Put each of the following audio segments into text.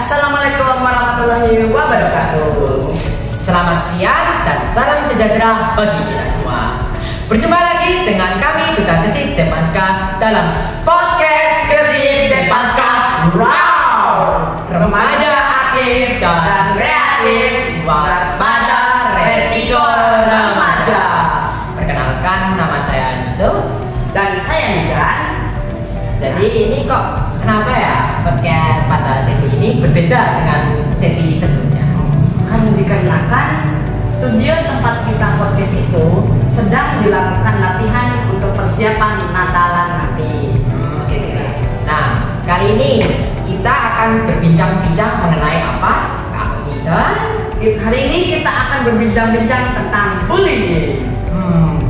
Assalamualaikum warahmatullahi wabarakatuh. Selamat siang dan salam sejahtera bagi kita semua. Berjumpa lagi dengan kami Duta Gesit Depanska dalam podcast Gesit Depanska. Wow, remaja aktif dan kreatif, waspada resiko remaja. Perkenalkan, nama saya Nito Dan saya Nizan. Jadi ini kok kenapa ya podcast pada sesi ini berbeda dengan sesi sebelumnya? Kan dikarenakan studio tempat kita podcast itu sedang dilakukan latihan untuk persiapan Natalan nanti. Oke. Nah, kali ini kita akan berbincang-bincang mengenai apa, Kak Nida? Hari ini kita akan berbincang-bincang tentang bullying.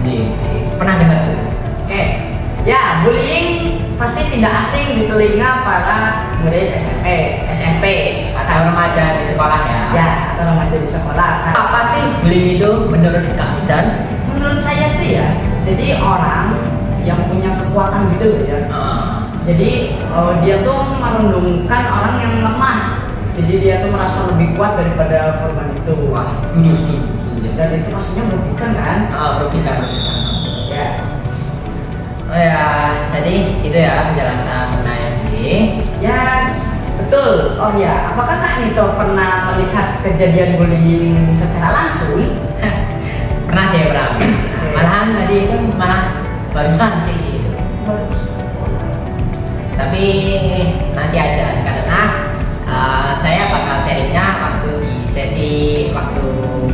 Bullying. Pernah dengar tuh? Oke, ya bullying pasti tidak asing di telinga para murid SMP Atau remaja di sekolah ya? Ya, atau remaja di sekolah. Apa sih bullying itu menurut Kak Nizan? Menurut saya tuh ya, jadi orang yang punya kekuatan gitu loh ya. Jadi dia tuh merundungkan orang yang lemah. Jadi dia tuh merasa lebih kuat daripada korban itu. Wah, setuju. Jadi itu maksudnya merugikan kan? Merugikan. Ya. Oh ya, jadi itu ya penjelasan mengenai bullying. Ya, betul. Oh ya, apakah Kak Nito pernah melihat kejadian bullying secara langsung? Pernah ya, pernah. Malahan tadi itu barusan sih. Tapi nanti aja karena saya bakal sharingnya waktu di sesi waktu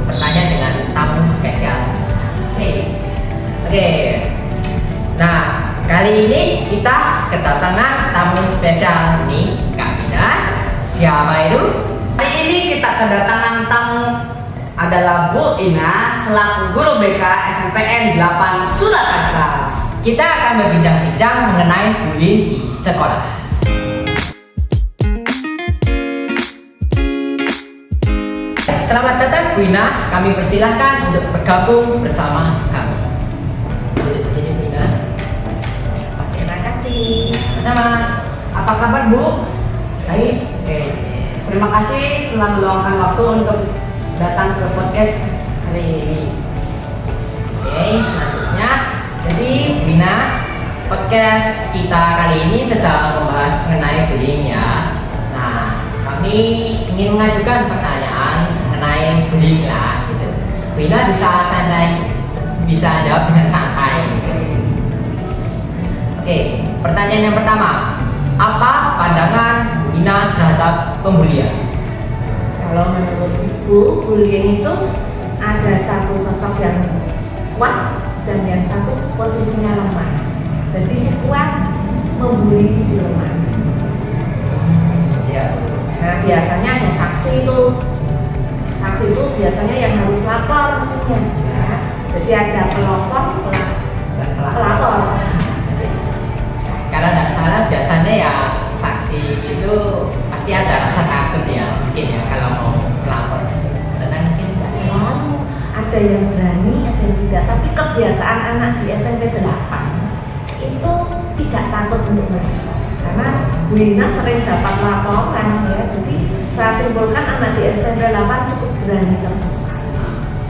bertanya dengan tamu spesial. Oke. Nah, kali ini kita kedatangan tamu spesial nih, Kak Mina. Siapa itu? Hari ini kita kedatangan tamu adalah Bu Ina selaku guru BK SMPN 8 Surakarta. Kita akan berbincang-bincang mengenai bullying di sekolah. Selamat datang Bu Ina, kami persilahkan untuk bergabung bersama kami. Duduk di sini Bu Ina. Terima kasih. Pertama, Apa kabar Bu? baik. Terima kasih telah meluangkan waktu untuk datang ke podcast hari ini. Oke, selanjutnya, jadi Bina, podcast kita kali ini sedang membahas mengenai bullying ya. Nah, kami ingin mengajukan pertanyaan mengenai bullying lah, gitu. Bina bisa jawab dengan santai. Gitu. Oke, pertanyaan yang pertama, apa pandangan Bina terhadap pembulian? Kalau menurut Ibu, bullying itu ada satu sosok yang kuat dan yang satu posisinya lemah. Jadi si kuat membuli si lemah. Ya. Nah, biasanya ada saksi itu. Saksi itu biasanya yang harus lapor mestinya. Ya. Jadi ada pelapor, pelapor. Kalau nggak salah biasanya ya saksi itu pasti ada rasa takut ya mungkin ya kalau mau melapor karena mungkin nggak Selalu ada yang berani, ada yang tidak. Tapi kebiasaan anak di SMP 8 itu tidak takut untuk melapor. Karena Bu Ina sering dapat laporan ya. Jadi saya simpulkan anak di SMP 8 cukup berani terbuka.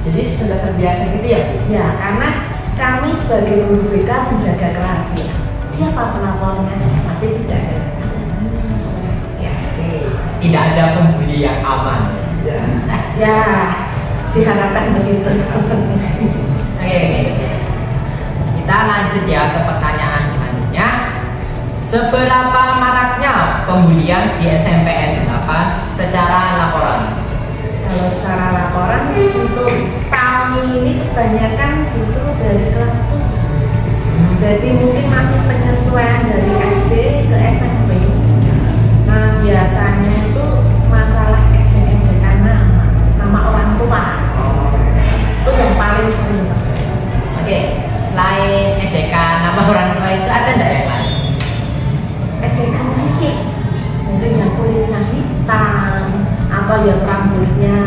Jadi sudah terbiasa gitu ya Bu? Ya, karena kami sebagai guru BK menjaga kerahasiaan. Siapa pelapornya? Pasti tidak ada. Ya, tidak ada pembuli yang aman. ya diharapkan begitu. Oke. Kita lanjut ya ke pertanyaan selanjutnya. Seberapa maraknya pembulian di SMPN 8 secara laporan? Kalau secara laporan untuk tahun ini kebanyakan justru dari kelas 7. Jadi mungkin masih penyesuaian dari SD ke SMP. Nah, biasanya itu masalah ejek-ejekan nama orang tua. Itu yang paling sering terjadi. Oke, selain ejekan nama orang tua itu ada nggak yang lain? Ejekan fisik, mungkin yang kulitnya hitam atau yang rambutnya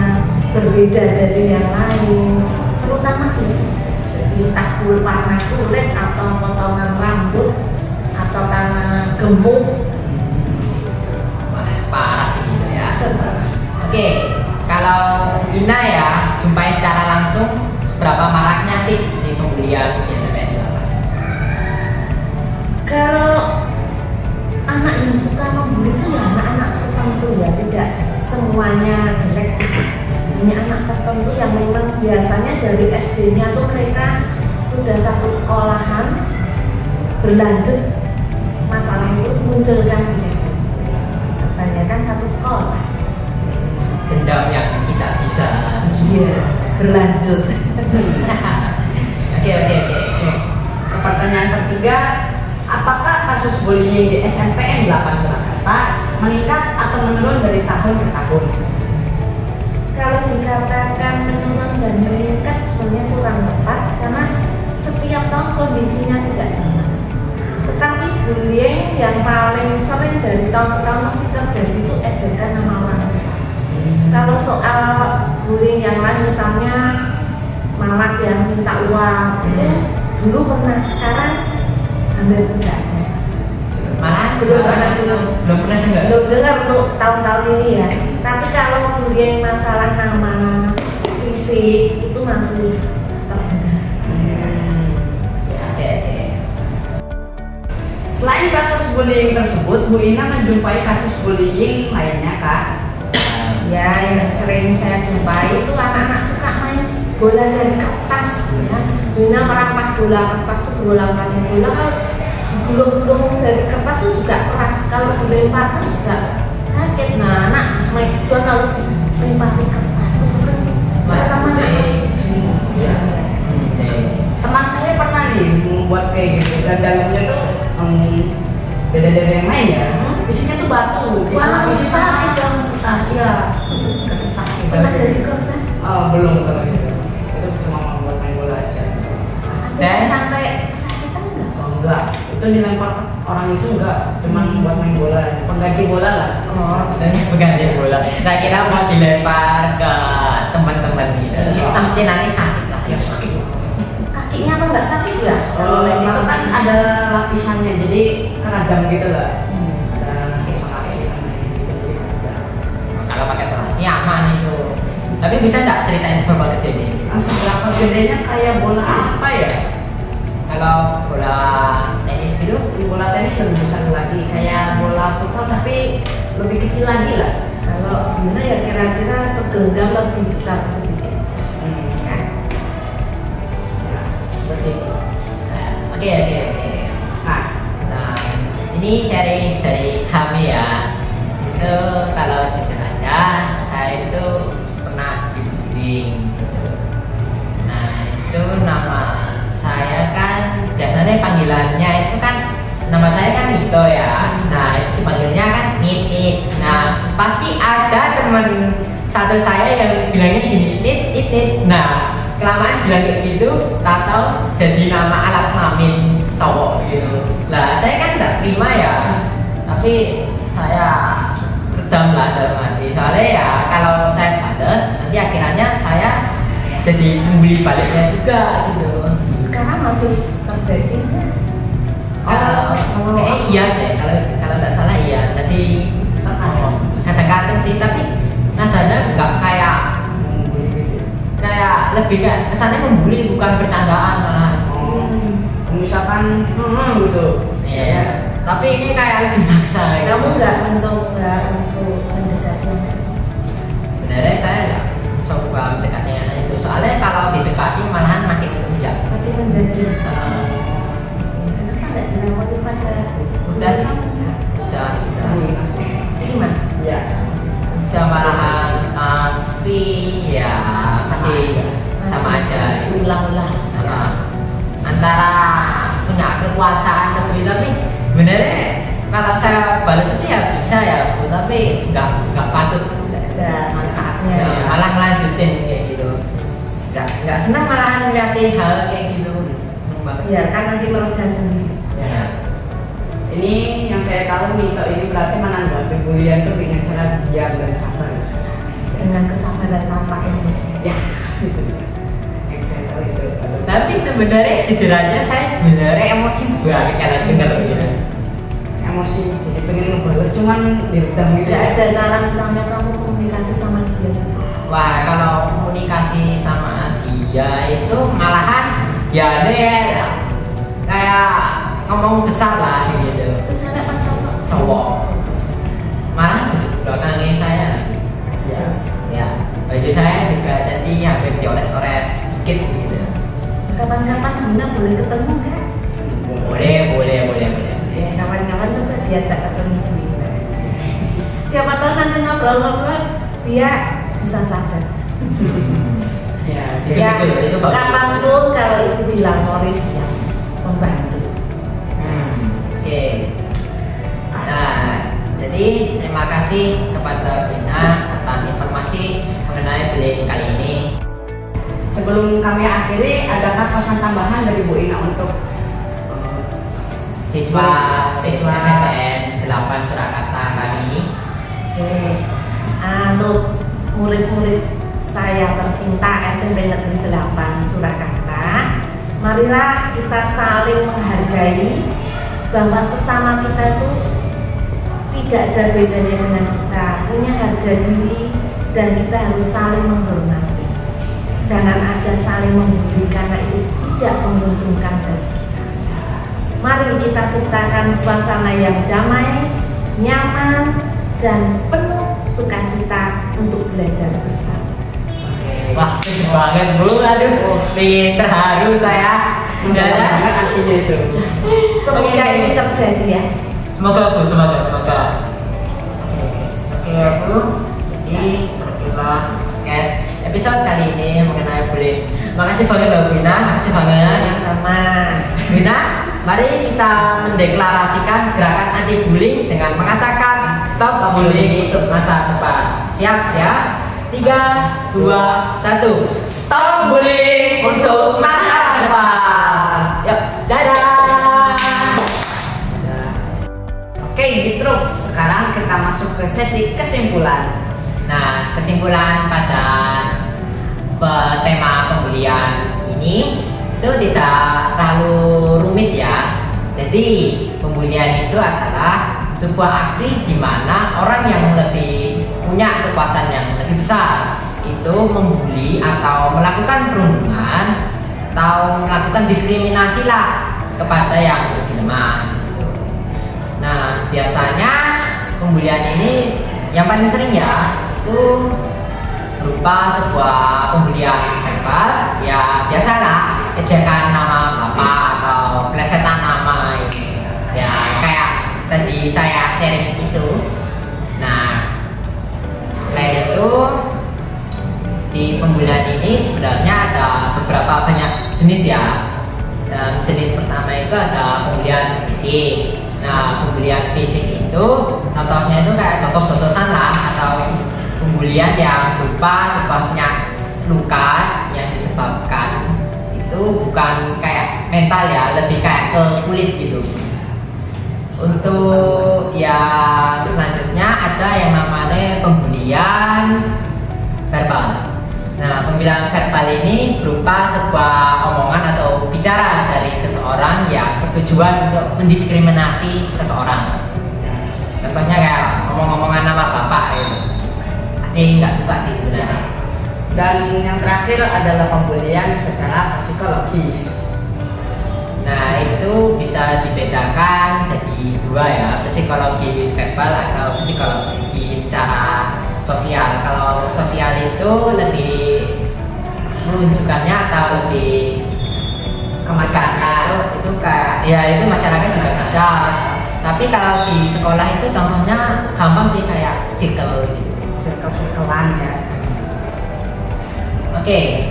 berbeda dari yang lain, terutama fisik. Entah warna kulit atau potongan rambut atau karena gemuk. Wah, parah sih gitu ya. Oke, kalau Ina ya jumpai secara langsung seberapa maraknya sih di pembelian SMPN 8? Kalau anak yang suka membuli itu ya anak-anak tertentu ya, tidak semuanya jelek. Ini anak tertentu yang memang biasanya dari SD-nya tuh mereka sudah satu sekolahan, berlanjut masalah itu munculkan di SMP. Kebanyakan satu sekolah. Dendam yang kita bisa. Iya, berlanjut. Oke. Ke pertanyaan ketiga, apakah kasus bullying di SMPN 8 Surakarta meningkat atau menurun dari tahun ke tahun? Kalau dikatakan menurun dan meningkat sebenarnya kurang tepat karena setiap tahun kondisinya tidak sama. Tetapi bullying yang paling sering dari tahun ke tahun mesti terjadi itu ejekan nama orang. Kalau soal bullying yang lain misalnya malak yang minta uang itu dulu pernah, sekarang hampir tidak ada. Malah Belum pernah dengar. belum pernah dengar. Belum dengar untuk tahun-tahun ini ya. Tapi kalau bullying masalah nama, fisik itu masih terdengar. Oke. Selain kasus bullying tersebut, Bu Ina menjumpai kasus bullying lainnya, Kak? Ya, yang sering saya jumpai itu anak-anak suka main bola dari kertas ya. Guna merampas bola kertas itu bola-bolanya bola gulung-gulung dari kertas itu juga keras. Kalau dilemparkan juga sakit. Nah, anak smackdown lalu dilempar di kertas itu sering Teman saya pernah nih membuat kayak gitu dan dalamnya tuh beda dari yang lain ya. Isinya tuh batu. Wah, Isi sakit dong. kertas ya. Sakit. Pernah jadi korban? Belum kalau gitu. Itu cuma mau buat main bola aja. Dan sampai kesakitan nggak? Enggak, itu dilempar ke orang itu enggak, cuman buat main bola, pengganti bola lah. Katanya pengganti bola. Saya kira mau dilempar ke teman-teman gitu. Mungkin nanti sakit lah. Ya sakit. Kakinya apa nggak sakit ya? Itu kan ada lapisannya, jadi keradam gitu lah. Ada isolasi gitu. Kalau pakai isolasi aman itu. Tapi bisa nggak ceritain seberapa gede ini? Seberapa gedenya kayak bola apa ya? Kalau bola tenis gitu, Bola tenis lebih besar lagi, kayak bola futsal tapi lebih kecil lagi lah. Kalau gimana ya kira-kira segenggam lebih besar sedikit. Ya. Ya, seperti itu. Oke. Nah, ini sharing dari kami ya. Itu kalau jujur aja, saya itu pernah dibullying gitu. Nah, itu nama saya kan biasanya panggilannya itu kan nama saya kan Nito ya. Nah, itu dipanggilnya kan Nit. Nah, pasti ada teman satu saya yang bilangnya gini, Nit. Nah, kelamaan bilang kayak gitu, tahu jadi nama alat kelamin cowok gitu. Lah, saya kan nggak terima ya. Tapi saya redam lah dalam hati. Soalnya ya kalau saya balas, nanti akhirnya saya jadi membuli baliknya juga gitu. Sekarang masih terjadi nggak? Kayaknya iya deh, kalau nggak salah iya. Tadi kata-kata sih, tapi nadanya nggak kayak lebih kayak kesannya membuli bukan bercandaan malah. Misalkan gitu. Iya. Tapi ini kayak lebih maksa. Gitu. Kamu nggak mencoba untuk mendekati? Sebenarnya saya nggak coba mendekatinya itu. Soalnya kalau didekati malahan makin menjauh. Tapi menjadi kenapa nggak dilewati pada Udah. ini mas? Ya. Udah malahan, tapi ya masih sama aja. Ulang-ulang. Antara punya kekuasaan lebih, tapi sebenarnya kalau saya balas itu ya bisa ya Bu, tapi nggak patut. Ada manfaatnya. Ya, malah ngelanjutin kayak gitu. Nggak senang malahan ngeliatin hal kayak gitu. Seneng banget. Ya kan nanti meroda sendiri. Ya. Ini yang saya tahu Nito ini berarti menanggapi bullying itu dengan cara diam dan sabar. Dengan kesabaran tanpa emosi. Ya, itu dia. Yang saya tahu itu. Tapi sebenarnya jujur aja saya sebenarnya emosi banget kalau denger gitu. Emosi jadi pengen ngebales cuman diredam gitu. Tidak ada cara misalnya kamu komunikasi sama Wah, kalau komunikasi sama dia itu malahan ya deh kayak ngomong besar lah gitu. Itu cewek apa cowok? Cowok. Malah duduk belakangnya saya. Ya. Baju saya juga tadi hampir dioret-oret sedikit gitu. Kapan-kapan Bunda boleh ketemu kan? Boleh. Ya, kapan-kapan coba diajak ketemu Bunda. Siapa tahu nanti ngobrol-ngobrol dia bisa sadar. Ya, itu bagus. Kapanpun kalau itu dilapori siap membantu. Oke. Nah, jadi terima kasih kepada Bina atas informasi mengenai bullying kali ini. Sebelum kami akhiri, adakah pesan tambahan dari Bu Ina untuk siswa SMPN 8 Surakarta kali ini? Oke. Untuk murid-murid saya tercinta SMP Negeri 8 Surakarta, marilah kita saling menghargai bahwa sesama kita itu tidak ada bedanya dengan kita, punya harga diri dan kita harus saling menghormati. Jangan ada saling membuli karena itu tidak menguntungkan bagi kita. Mari kita ciptakan suasana yang damai, nyaman, dan penuh sukacita untuk belajar bersama. Wah, setuju banget Bu. Aduh, terharu saya. Udah banget artinya itu. Semoga ini terjadi ya. Semoga Bu, semoga. Oke Bu. Jadi itulah guys episode kali ini mengenai bullying. Makasih banget Mbak Bina, makasih banget. Sama. Bina, mari kita mendeklarasikan gerakan anti bullying dengan mengatakan stop bullying untuk masa depan. Siap ya? 3, 2, 1. Stop bullying untuk masa depan. Yuk, dadah. Oke, gitu. Sekarang kita masuk ke sesi kesimpulan. Nah, kesimpulan pada tema pembulian ini itu tidak terlalu rumit ya. Jadi pembulian itu adalah sebuah aksi di mana orang yang lebih punya kekuasaan yang lebih besar itu membuli atau melakukan perundungan atau melakukan diskriminasi lah kepada yang lebih lemah. Nah, biasanya pembulian ini yang paling sering ya itu berupa sebuah pembulian verbal, ya biasalah ejekan nama bapak atau plesetan nama ini. Ya kayak tadi saya sharing itu. Nah, selain itu di pembulian ini sebenarnya ada beberapa banyak jenis ya. Dan jenis pertama itu ada pembulian fisik. Nah, pembulian fisik itu contohnya itu kayak jotos-jotosan lah atau pembulian yang berupa sebabnya luka yang disebabkan itu bukan kayak mental ya, lebih kayak ke kulit gitu. Untuk yang selanjutnya ada yang namanya pembulian verbal. Nah, pembulian verbal ini berupa sebuah omongan atau bicara dari seseorang yang bertujuan untuk mendiskriminasi seseorang. Contohnya kayak ngomong-ngomongan nama bapak gitu. Ada yang nggak suka sih sebenarnya. Dan yang terakhir adalah pembulian secara psikologis. Nah, itu bisa dibedakan jadi dua ya, psikologis verbal atau psikologis secara sosial. Kalau sosial itu lebih menunjukkannya atau lebih ke masyarakat itu kayak ya itu masyarakat juga bisa. Tapi kalau di sekolah itu contohnya gampang sih kayak circle gitu. Circle-circlean ya. Oke.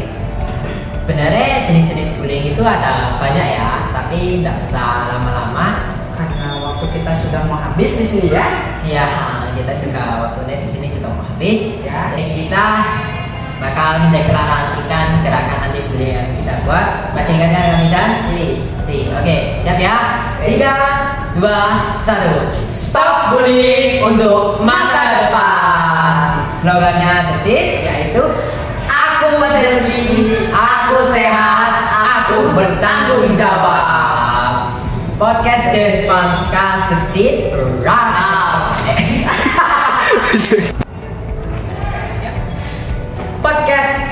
Sebenarnya jenis-jenis bullying itu ada banyak ya, tapi tidak usah lama-lama Karena waktu kita sudah mau habis di sini ya. ya. Kita juga waktunya di sini juga mau habis ya. Jadi kita bakal mendeklarasikan gerakan anti bullying yang kita buat. Masih ingatnya kami dan sini. Oke, siap ya? 3, 2, 1. Stop bullying untuk masa depan. Slogannya Gesit yaitu aku berdiri, aku sehat, aku bertanggung jawab. Podcast Despanska Gesit Rara.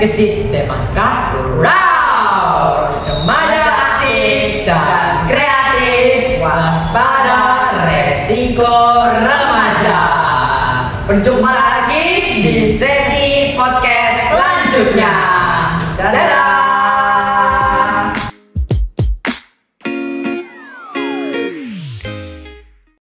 gesit Demaskah Raw. Remaja aktif dan kreatif, waspada resiko remaja. Berjumpa lagi di sesi podcast selanjutnya. Dadah.